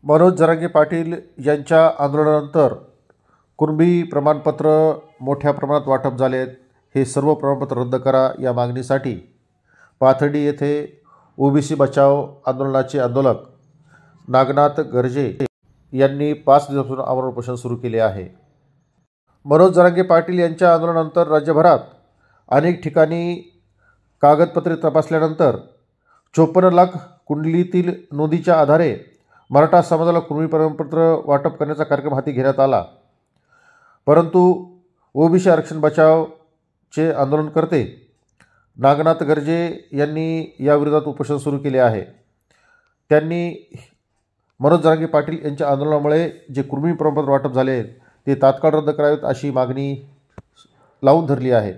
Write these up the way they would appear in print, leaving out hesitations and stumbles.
मनोज जरांगे पाटील यांच्या आंदोलनानंतर कुणबी प्रमाणपत्र मोठ्या प्रमाणात वाटप झाले आहेत। हे सर्व प्रमाणपत्र रद्द करा या मागणीसाठी पाथर्डी येथे ओबीसी बचाव आंदोलनाचे आंदोलक नागनाथ गर्जे यांनी 5 दिवसांपासून आमरण उपोषण सुरू केले आहे। मनोज जरांगे पाटील यांच्या आंदोलनानंतर राज्यभरात अनेक ठिकाणी कागदपत्रे तपासल्यानंतर 54 लाख कुंडलीतील नोंदीच्या आधारे मराठा समाजाला कुणबी प्रमाणपत्र वाटप करण्याचा कार्यक्रम हाती घेण्यात आला। परंतु ओबीसी आरक्षण बचावचे आंदोलनकर्ते नागनाथ गर्जे यांनी याविरोधात उपोषण सुरू केले आहे। त्यांनी मनोज जरांगे पाटील यांच्या आंदोलनामुळे जे कुणबी प्रमाणपत्र वाटप झाले ते तात्काळ रद्द करावेत अशी मागणी लावून धरली आहे।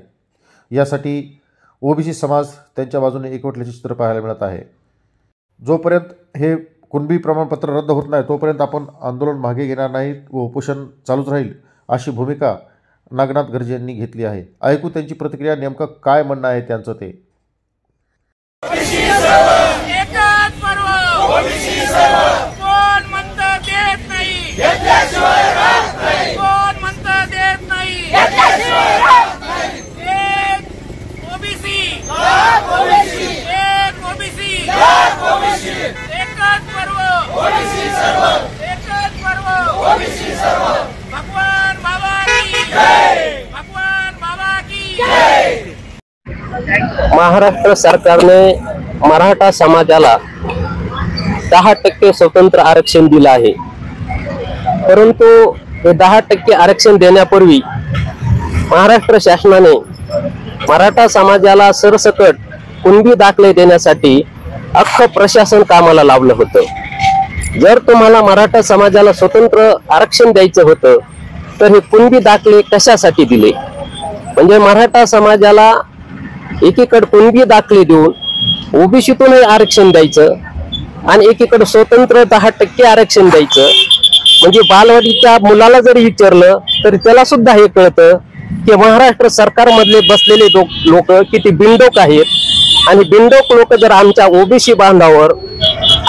यासाठी ओबीसी समाज त्यांच्या बाजूने एकवटल्याचे चित्र पाहायला मिळत आहे। जोपर्यंत हे कुणबी प्रमाणपत्र रद्द होत नाही तोपर्यंत आपण आंदोलन मागे घेणार नाहीत व उपोषण चालूच राहील अशी भूमिका नागनाथ गर्जे यांनी घेतली आहे। ऐकू त्यांची प्रतिक्रिया, नेमकं काय म्हणणं आहे त्यांचं ते। महाराष्ट्र सरकारने मराठा समाजाला 10% स्वतंत्र आरक्षण दिलं आहे। परंतु हे 10% आरक्षण देण्यापूर्वी महाराष्ट्र शासनाने मराठा समाजाला सरसकट कुणबी दाखले देण्यासाठी अख्खं प्रशासन कामाला लावलं होतं। जर तुम्हाला मराठा समाजाला स्वतंत्र आरक्षण द्यायचं होतं तर हे कुणबी दाखले कशासाठी दिले? म्हणजे मराठा समाजाला एकीकडे कुणबी दाखले देऊन ओबीसीतूनही आरक्षण द्यायचं आणि एकीकडे स्वतंत्र 10% आरक्षण द्यायचं। म्हणजे बालवाडीच्या मुलाला जरी विचारलं तरी त्याला सुद्धा हे कळतं की महाराष्ट्र सरकारमधले बसलेले लोक किती बिनडोक आहेत आणि बिनडोक लोक जर आमच्या ओबीसी बांधावर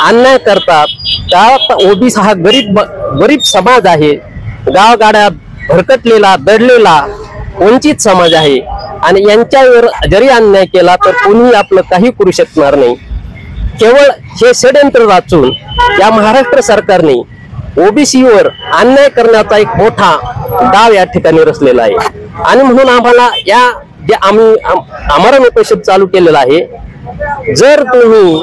अन्याय करतात का? ओबीसी हा गरीब समाज आहे, गावगाड्यात भरकटलेला दडलेला वंचित समाज आहे आणि यांच्यावर जरी अन्याय केला तर कोणीही आपलं काही करू शकणार नाही। केवळ हे षडयंत्र रचून या महाराष्ट्र सरकारने ओबीसीवर अन्याय करण्याचा एक मोठा डाव या ठिकाणी रचलेला आहे। आणि म्हणून आम्हाला या जे आम्ही आमरण उपोषण चालू केलेलं आहे, जर तुम्ही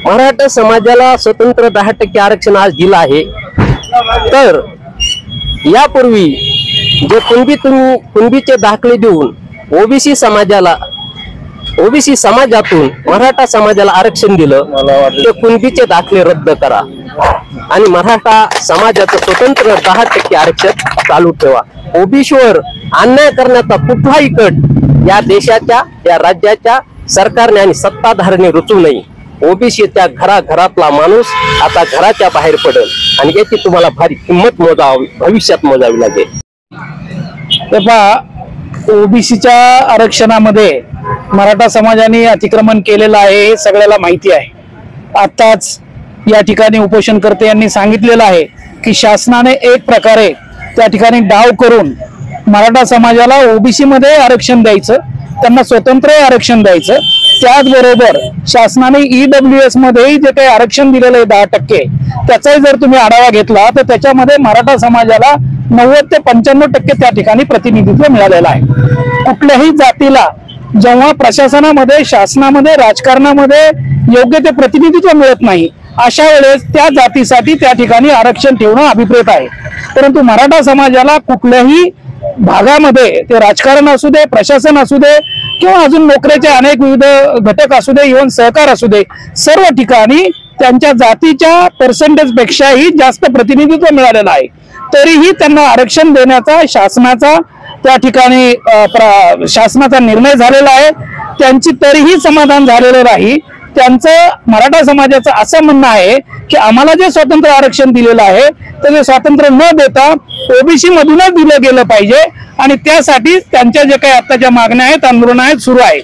मराठा समाजाला स्वतंत्र 10% आरक्षण आज दिलं आहे तर यापूर्वी जे कुणबीचे दाखले देऊन ओबीसी समाजातून मराठा समाजाला आरक्षण दिलं ते कुणबीचे दाखले रद्द करा आणि मराठा समाजाचं स्वतंत्र 10% आरक्षण चालू ठेवा। ओबीसीवर अन्याय करण्याचा कुठलाही कट या देशाच्या या राज्याच्या सरकारने आणि सत्ताधाऱ्याने रुचू नये। ओबीसीच्या घराघरातला माणूस आता घराच्या बाहेर पडेल आणि याची तुम्हाला भारी किंमत भविष्यात मोजावी लागेल। ओबीसीच्या आरक्षणामध्ये मराठा समाजाने अतिक्रमण केलेलं आहे हे सगळ्याला माहिती आहे। आताच या ठिकाणी उपोषणकर्ते यांनी सांगितलेलं आहे की शासनाने एक प्रकारे त्या ठिकाणी डाव करून मराठा समाजाला ओबीसी मध्ये आरक्षण द्यायचं, त्यांना स्वतंत्र आरक्षण द्यायचं। त्याचबरोबर शासनाने ईडब्ल्यूएस मध्ये जे काही आरक्षण दिलेलं आहे 10%, त्याचाही जर तुम्ही आढावा घेतला तर त्याच्यामध्ये मराठा समाजाला 90 ते 95% त्या ठिकाणी प्रतिनिधित्व मिळालेलं आहे। कुठल्याही जातीला जेव्हा प्रशासनामध्ये, शासनामध्ये, राजकारणामध्ये योग्य ते प्रतिनिधित्व मिळत नाही अशा वेळेस त्या जातीसाठी त्या ठिकाणी आरक्षण ठेवणं अभिप्रेत आहे। परंतु मराठा समाजाला कुठल्याही भागामध्ये ते राजकारण असू दे, प्रशासन असू दे किंवा अजून नोकरीचे अनेक विविध घटक असू दे, इव्हन सहकार असू दे, सर्व ठिकाणी त्यांच्या जातीच्या पर्सेंटेज पेक्षाही जास्त प्रतिनिधित्व मिळालेलं आहे। तरीही त्यांना आरक्षण देण्याचा शासनाचा त्या ठिकाणी शासनाचा निर्णय झालेला आहे। त्यांची तरीही समाधान झालेलं नाही। त्यांचं मराठा समाजाचं असं म्हणणं आहे की आम्हाला जे स्वतंत्र आरक्षण दिलेलं आहे ते स्वातंत्र्य न देता ओबीसी मधूनच दिलं गेलं पाहिजे आणि त्यासाठी त्यांच्या जे काही आताच्या मागण्या आहेत, आंदोलन आहेत, सुरू आहे।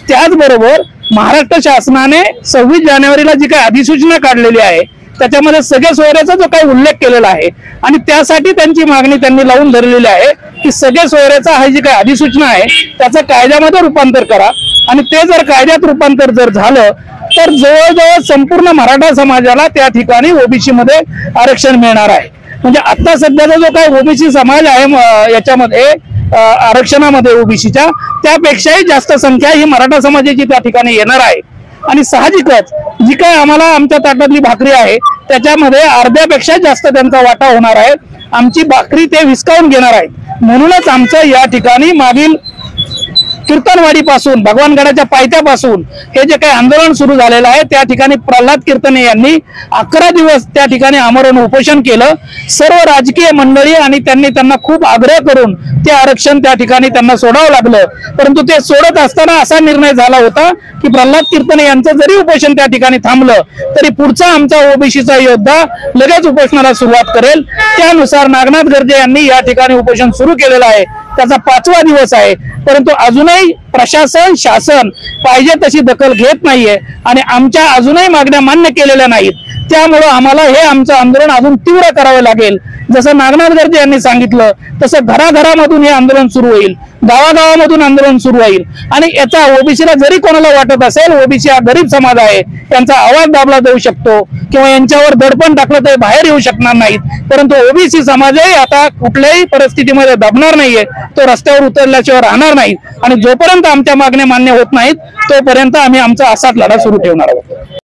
त्याचबरोबर महाराष्ट्र शासनाने 26 जानेवारीला जी काही अधिसूचना काढलेली आहे त्याच्यामध्ये सगळे सोयऱ्याचा जो काही उल्लेख केलेला आहे आणि त्यासाठी त्यांची मागणी त्यांनी लावून धरलेली आहे की सगळे सोयऱ्याचा हा जी काही अधिसूचना आहे त्याचं कायद्यामध्ये रूपांतर करा आणि ते जर कायद्यात रूपांतर जर झालं तर जवळजवळ संपूर्ण मराठा समाजाला त्या ठिकाणी ओबीसी मध्ये आरक्षण मिळणार आहे. म्हणजे आता सध्याचा जो काही ओबीसी समाज आहे याच्यामध्ये आरक्षणामध्ये ओबीसीच्या त्यापेक्षाही जास्त संख्या ही मराठा समाजाची त्या ठिकाणी येणार आहे आणि साहजिकच जी काय आम्हाला आमच्या ताटातली भाकरी आहे त्याच्यामध्ये अर्ध्यापेक्षा जास्त त्यांचा वाटा होणार आहे. आमची भाकरी ते विस्कावून घेणार आहेत. म्हणूनच आमचं या ठिकाणी मागील कीर्तनवाडीपासून भगवानगडाच्या पायथ्यापासून हे जे काही आंदोलन सुरू झालेलं आहे त्या ठिकाणी प्रल्हाद कीर्तने यांनी 11 दिवस त्या ठिकाणी आमरण उपोषण केलं. सर्व राजकीय मंडळी आणि त्यांना खूप आग्रह करून ते आरक्षण त्या ठिकाणी त्यांना सोडावं लागलं. परंतु ते सोडत असताना असा निर्णय झाला होता की प्रल्हाद कीर्तने यांचं जरी उपोषण त्या ठिकाणी थांबलं तरी पुढचा आमचा ओबीसीचा योद्धा लगेच उपोषणाला सुरुवात करेल. त्यानुसार नागनाथ गर्जे यांनी या ठिकाणी उपोषण सुरू केलेलं आहे. त्याचा 5वा दिवस आहे. परंतु अजूनही प्रशासन शासन पाहिजे तशी दखल घेत नाहीये आणि आमच्या अजूनही मागण्या मान्य केलेल्या नाहीत. त्यामुळे आम्हाला हे आमचं आंदोलन अजून तीव्र करावं लागेल. जसं नागनाथ गर्जे यांनी सांगितलं तसं घराघरामधून हे आंदोलन सुरू होईल, गावागावामधून आंदोलन सुरू होईल आणि याचा ओबीसीला जरी कोणाला वाटत असेल ओबीसी हा गरीब समाज आहे त्यांचा आवाज दाबला जाऊ शकतो किंवा यांच्यावर दडपण टाकलं तर बाहेर येऊ शकणार नाहीत. परंतु ओबीसी समाजही आता कुठल्याही परिस्थितीमध्ये दबणार नाहीये. तो रस्त्यावर उतरल्याशिवाय राहणार नाही आणि जोपर्यंत आमच्या मागण्या मान्य होत नाहीत तोपर्यंत आम्ही आमचा असाच लढा सुरू ठेवणार आहोत.